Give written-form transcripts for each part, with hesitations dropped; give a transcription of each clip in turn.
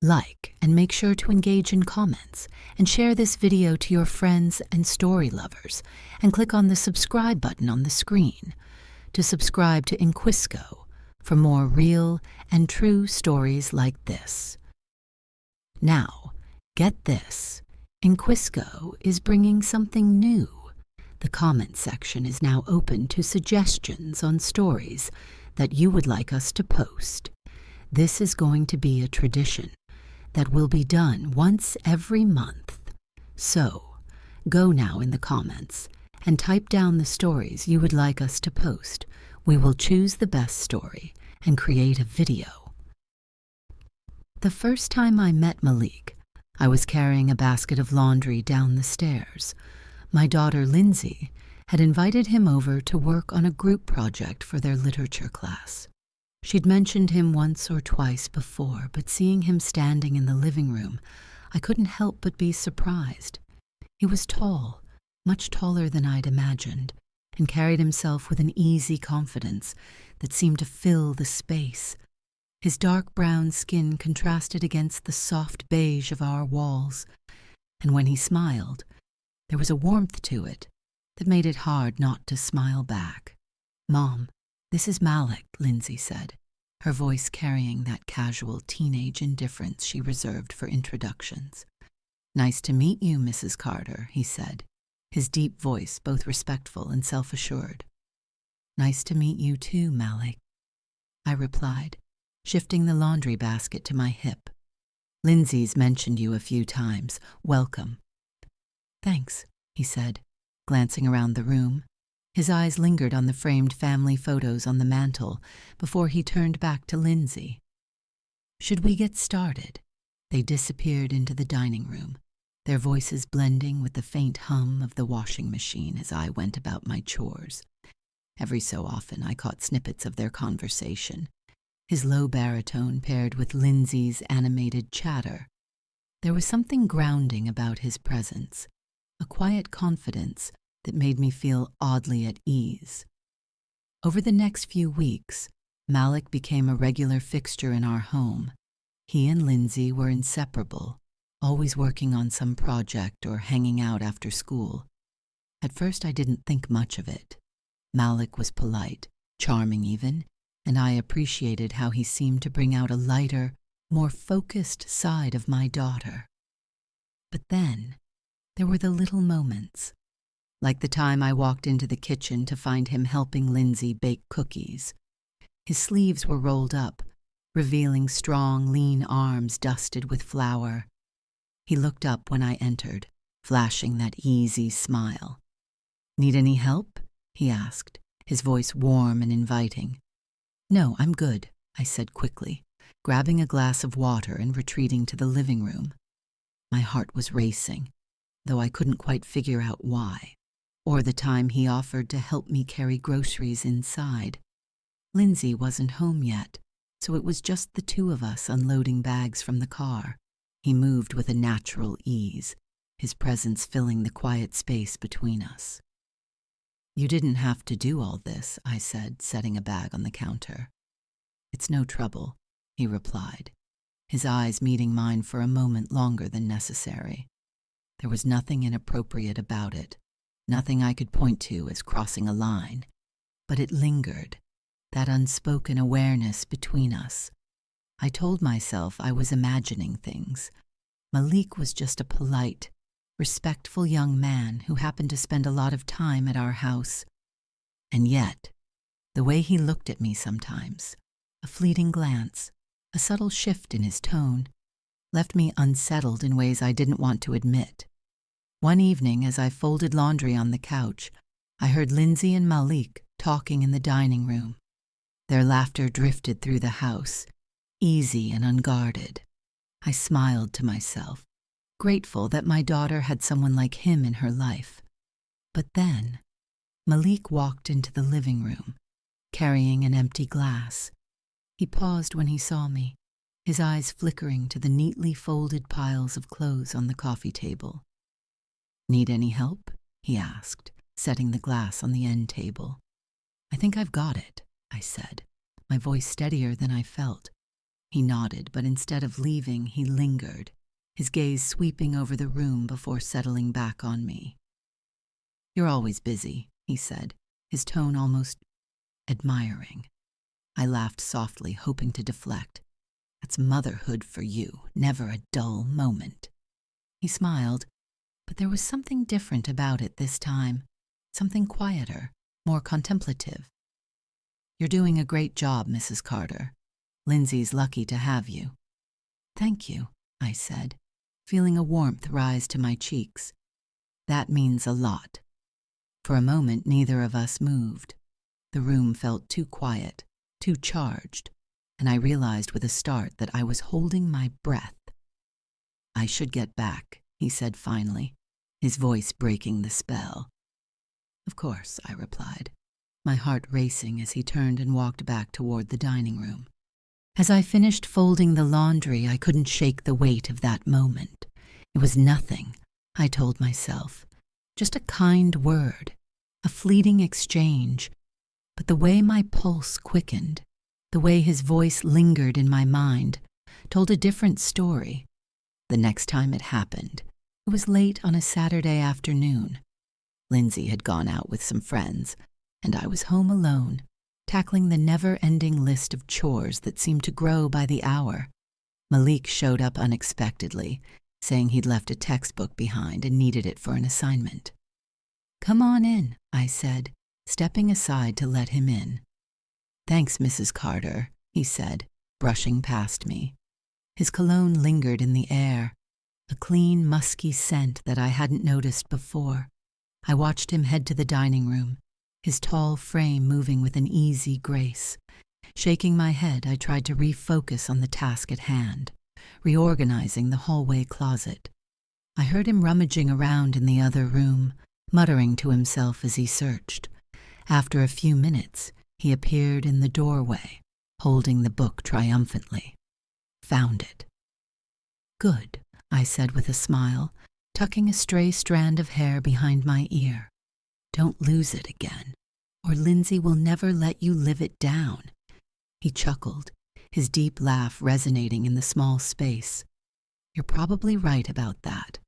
Like and make sure to engage in comments, and share this video to your friends and story lovers, and click on the subscribe button on the screen to subscribe to Inquisco for more real and true stories like this. Now, get this, Inquisco is bringing something new. The comment section is now open to suggestions on stories that you would like us to post. This is going to be a tradition that will be done once every month. So, go now in the comments and type down the stories you would like us to post. We will choose the best story and create a video. The first time I met Malik, I was carrying a basket of laundry down the stairs. My daughter Lindsay had invited him over to work on a group project for their literature class. She'd mentioned him once or twice before, but seeing him standing in the living room, I couldn't help but be surprised. He was tall, much taller than I'd imagined, and carried himself with an easy confidence that seemed to fill the space. His dark brown skin contrasted against the soft beige of our walls, and when he smiled, there was a warmth to it that made it hard not to smile back. "Mom, this is Malik," Lindsay said, her voice carrying that casual teenage indifference she reserved for introductions. "Nice to meet you, Mrs. Carter," he said, his deep voice both respectful and self-assured. "Nice to meet you too, Malik," I replied, shifting the laundry basket to my hip. "Lindsay's mentioned you a few times. Welcome." "Thanks," he said, glancing around the room. His eyes lingered on the framed family photos on the mantel before he turned back to Lindsay. "Should we get started?" They disappeared into the dining room, their voices blending with the faint hum of the washing machine as I went about my chores. Every so often I caught snippets of their conversation, his low baritone paired with Lindsay's animated chatter. There was something grounding about his presence, a quiet confidence that made me feel oddly at ease. Over the next few weeks, Malik became a regular fixture in our home. He and Lindsay were inseparable, always working on some project or hanging out after school. At first I didn't think much of it. Malik was polite, charming even, and I appreciated how he seemed to bring out a lighter, more focused side of my daughter. But then, there were the little moments, like the time I walked into the kitchen to find him helping Lindsay bake cookies. His sleeves were rolled up, revealing strong, lean arms dusted with flour. He looked up when I entered, flashing that easy smile. "Need any help?" he asked, his voice warm and inviting. "No, I'm good," I said quickly, grabbing a glass of water and retreating to the living room. My heart was racing, though I couldn't quite figure out why, or the time he offered to help me carry groceries inside. Lindsay wasn't home yet, so it was just the two of us unloading bags from the car. He moved with a natural ease, his presence filling the quiet space between us. "You didn't have to do all this," I said, setting a bag on the counter. "It's no trouble," he replied, his eyes meeting mine for a moment longer than necessary. There was nothing inappropriate about it, nothing I could point to as crossing a line, but it lingered, that unspoken awareness between us. I told myself I was imagining things. Malik was just a polite, respectful young man who happened to spend a lot of time at our house. And yet, the way he looked at me sometimes, a fleeting glance, a subtle shift in his tone, left me unsettled in ways I didn't want to admit. One evening, as I folded laundry on the couch, I heard Lindsay and Malik talking in the dining room. Their laughter drifted through the house, easy and unguarded. I smiled to myself, grateful that my daughter had someone like him in her life. But then, Malik walked into the living room, carrying an empty glass. He paused when he saw me, his eyes flickering to the neatly folded piles of clothes on the coffee table. "Need any help?" he asked, setting the glass on the end table. "I think I've got it," I said, my voice steadier than I felt. He nodded, but instead of leaving, he lingered, his gaze sweeping over the room before settling back on me. "You're always busy," he said, his tone almost admiring. I laughed softly, hoping to deflect. "That's motherhood for you, never a dull moment." He smiled, but there was something different about it this time, something quieter, more contemplative. "You're doing a great job, Mrs. Carter. Lindsay's lucky to have you." "Thank you," I said, feeling a warmth rise to my cheeks. "That means a lot." For a moment, neither of us moved. The room felt too quiet, too charged, and I realized with a start that I was holding my breath. "I should get back," he said finally, his voice breaking the spell. "Of course," I replied, my heart racing as he turned and walked back toward the dining room. As I finished folding the laundry, I couldn't shake the weight of that moment. It was nothing, I told myself, just a kind word, a fleeting exchange. But the way my pulse quickened, the way his voice lingered in my mind, told a different story. The next time it happened, it was late on a Saturday afternoon. Lindsay had gone out with some friends, and I was home alone, tackling the never-ending list of chores that seemed to grow by the hour. Malik showed up unexpectedly, saying he'd left a textbook behind and needed it for an assignment. "Come on in," I said, stepping aside to let him in. "Thanks, Mrs. Carter," he said, brushing past me. His cologne lingered in the air, a clean, musky scent that I hadn't noticed before. I watched him head to the dining room, his tall frame moving with an easy grace. Shaking my head, I tried to refocus on the task at hand, reorganizing the hallway closet. I heard him rummaging around in the other room, muttering to himself as he searched. After a few minutes, he appeared in the doorway, holding the book triumphantly. "Found it." "Good," I said with a smile, tucking a stray strand of hair behind my ear. "Don't lose it again, or Lindsay will never let you live it down." He chuckled, his deep laugh resonating in the small space. "You're probably right about that."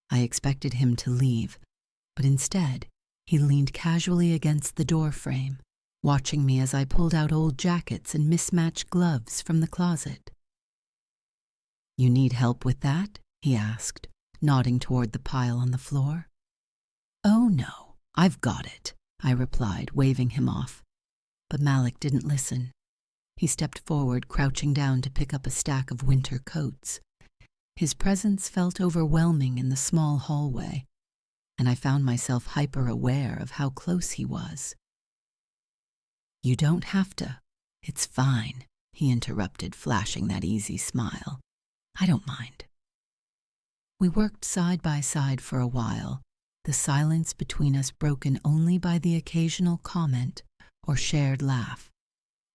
I expected him to leave, but instead, he leaned casually against the door frame, watching me as I pulled out old jackets and mismatched gloves from the closet. "You need help with that?" he asked, nodding toward the pile on the floor. "Oh no, I've got it," I replied, waving him off. But Malik didn't listen. He stepped forward, crouching down to pick up a stack of winter coats. His presence felt overwhelming in the small hallway, and I found myself hyper-aware of how close he was. "You don't have to. It's fine," he interrupted, flashing that easy smile. "I don't mind." We worked side by side for a while, the silence between us broken only by the occasional comment or shared laugh.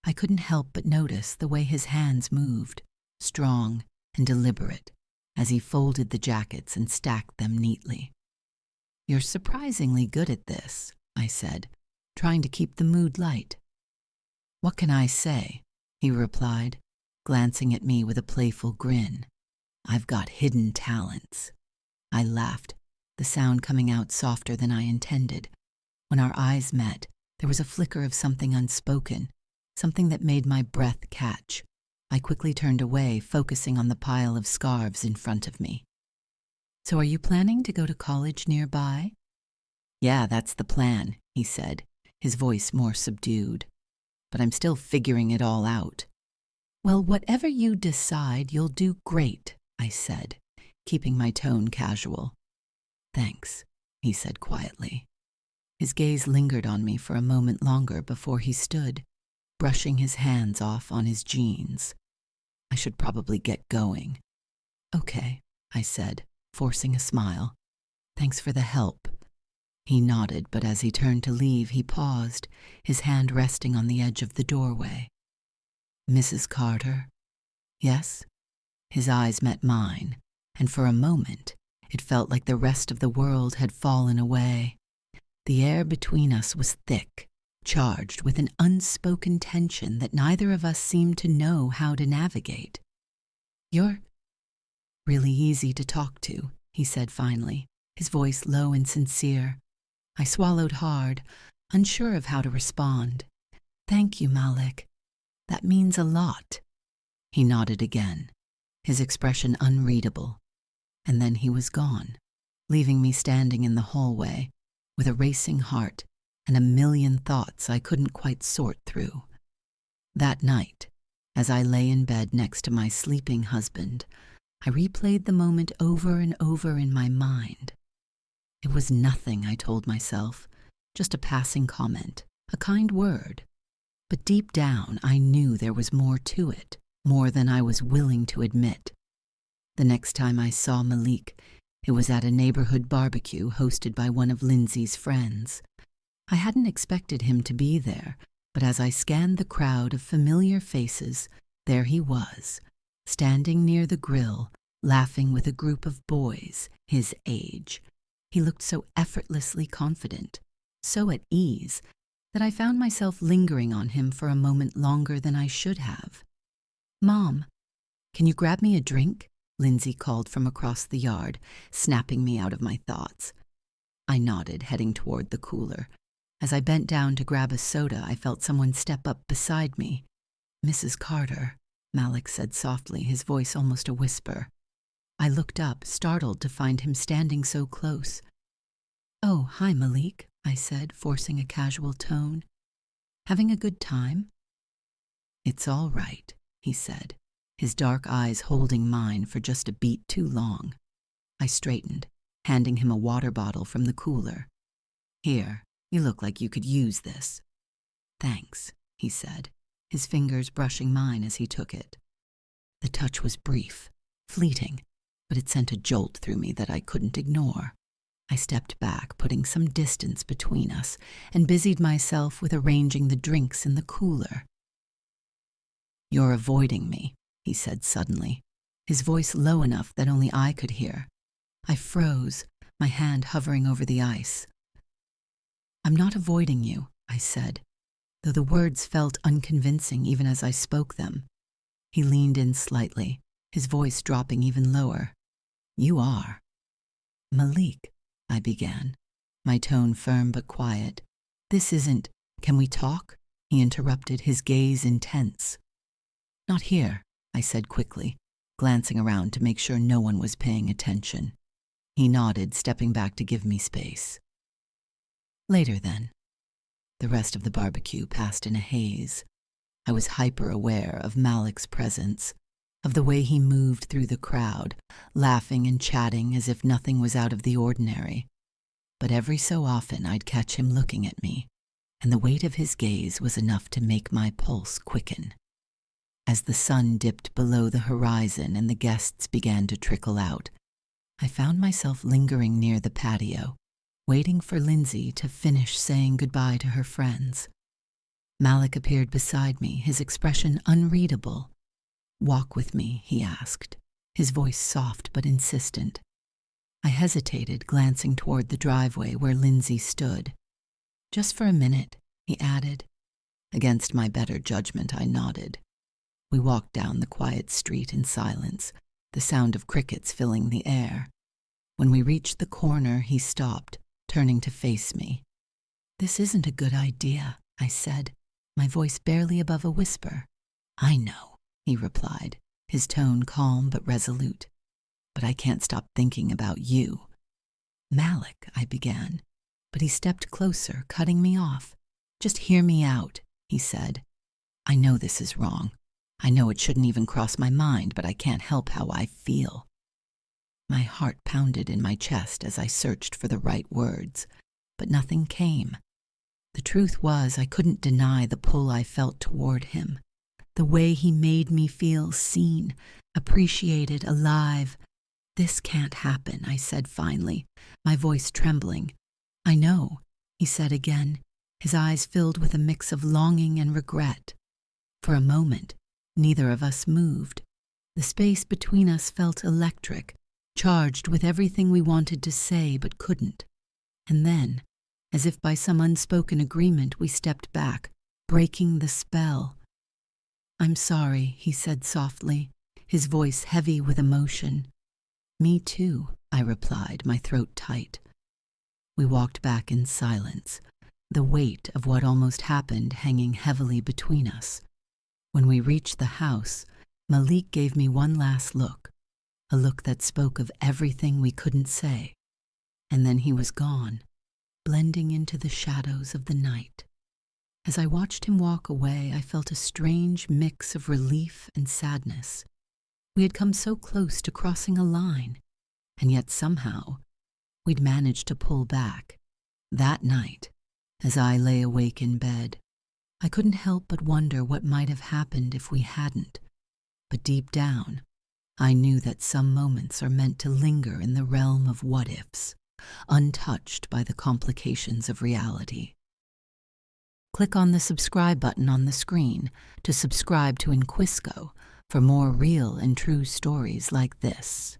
I couldn't help but notice the way his hands moved, strong and deliberate, as he folded the jackets and stacked them neatly. "You're surprisingly good at this," I said, trying to keep the mood light. "What can I say?" he replied, glancing at me with a playful grin. "I've got hidden talents." I laughed, the sound coming out softer than I intended. When our eyes met, there was a flicker of something unspoken, something that made my breath catch. I quickly turned away, focusing on the pile of scarves in front of me. "So are you planning to go to college nearby?" "Yeah, that's the plan," he said, his voice more subdued. "But I'm still figuring it all out." "Well, whatever you decide, you'll do great," I said, keeping my tone casual. "Thanks," he said quietly. His gaze lingered on me for a moment longer before he stood, brushing his hands off on his jeans. "I should probably get going." "Okay," I said, forcing a smile. "Thanks for the help." He nodded, but as he turned to leave, he paused, his hand resting on the edge of the doorway. "Mrs. Carter?" "Yes?" His eyes met mine, and for a moment, it felt like the rest of the world had fallen away. The air between us was thick, charged with an unspoken tension that neither of us seemed to know how to navigate. "You're really easy to talk to," he said finally, his voice low and sincere. I swallowed hard, unsure of how to respond. "Thank you, Malik. That means a lot." He nodded again, his expression unreadable, and then he was gone, leaving me standing in the hallway with a racing heart and a million thoughts I couldn't quite sort through. That night, as I lay in bed next to my sleeping husband, I replayed the moment over and over in my mind. It was nothing, I told myself, just a passing comment, a kind word. But deep down, I knew there was more to it, more than I was willing to admit. The next time I saw Malik, it was at a neighborhood barbecue hosted by one of Lindsay's friends. I hadn't expected him to be there, but as I scanned the crowd of familiar faces, there he was, standing near the grill, laughing with a group of boys his age. He looked so effortlessly confident, so at ease, that I found myself lingering on him for a moment longer than I should have. "Mom, can you grab me a drink?" Lindsay called from across the yard, snapping me out of my thoughts. I nodded, heading toward the cooler. As I bent down to grab a soda, I felt someone step up beside me. "Mrs. Carter," Malik said softly, his voice almost a whisper. I looked up, startled to find him standing so close. "Oh, hi, Malik," I said, forcing a casual tone. "Having a good time?" "It's all right," he said, his dark eyes holding mine for just a beat too long. I straightened, handing him a water bottle from the cooler. "Here, you look like you could use this." "Thanks," he said, his fingers brushing mine as he took it. The touch was brief, fleeting, but it sent a jolt through me that I couldn't ignore. I stepped back, putting some distance between us, and busied myself with arranging the drinks in the cooler. "You're avoiding me," he said suddenly, his voice low enough that only I could hear. I froze, my hand hovering over the ice. "I'm not avoiding you," I said, though the words felt unconvincing even as I spoke them. He leaned in slightly, his voice dropping even lower. "You are." "Malik," I began, my tone firm but quiet. "This isn't, can we talk?" he interrupted, his gaze intense. "Not here," I said quickly, glancing around to make sure no one was paying attention. He nodded, stepping back to give me space. Later then. The rest of the barbecue passed in a haze. I was hyper-aware of Malik's presence, of the way he moved through the crowd, laughing and chatting as if nothing was out of the ordinary. But every so often I'd catch him looking at me, and the weight of his gaze was enough to make my pulse quicken. As the sun dipped below the horizon and the guests began to trickle out, I found myself lingering near the patio, waiting for Lindsay to finish saying goodbye to her friends. Malik appeared beside me, his expression unreadable. "Walk with me," he asked, his voice soft but insistent. I hesitated, glancing toward the driveway where Lindsay stood. "Just for a minute," he added. Against my better judgment, I nodded. We walked down the quiet street in silence, the sound of crickets filling the air. When we reached the corner, he stopped, turning to face me. "This isn't a good idea," I said, my voice barely above a whisper. "I know," he replied, his tone calm but resolute. "But I can't stop thinking about you." "Malik," I began, but he stepped closer, cutting me off. "Just hear me out," he said. "I know this is wrong. I know it shouldn't even cross my mind, but I can't help how I feel." My heart pounded in my chest as I searched for the right words, but nothing came. The truth was, I couldn't deny the pull I felt toward him, the way he made me feel seen, appreciated, alive. "This can't happen," I said finally, my voice trembling. "I know," he said again, his eyes filled with a mix of longing and regret. For a moment, neither of us moved. The space between us felt electric, charged with everything we wanted to say but couldn't. And then, As if by some unspoken agreement, we stepped back, breaking the spell. "I'm sorry," he said softly, his voice heavy with emotion. "Me too," I replied, my throat tight. We walked back in silence, the weight of what almost happened hanging heavily between us. When we reached the house, Malik gave me one last look, a look that spoke of everything we couldn't say. And then he was gone, blending into the shadows of the night. As I watched him walk away, I felt a strange mix of relief and sadness. We had come so close to crossing a line, and yet somehow we'd managed to pull back. That night, as I lay awake in bed, I couldn't help but wonder what might have happened if we hadn't. But deep down, I knew that some moments are meant to linger in the realm of what-ifs, untouched by the complications of reality. Click on the subscribe button on the screen to subscribe to Inquisco for more real and true stories like this.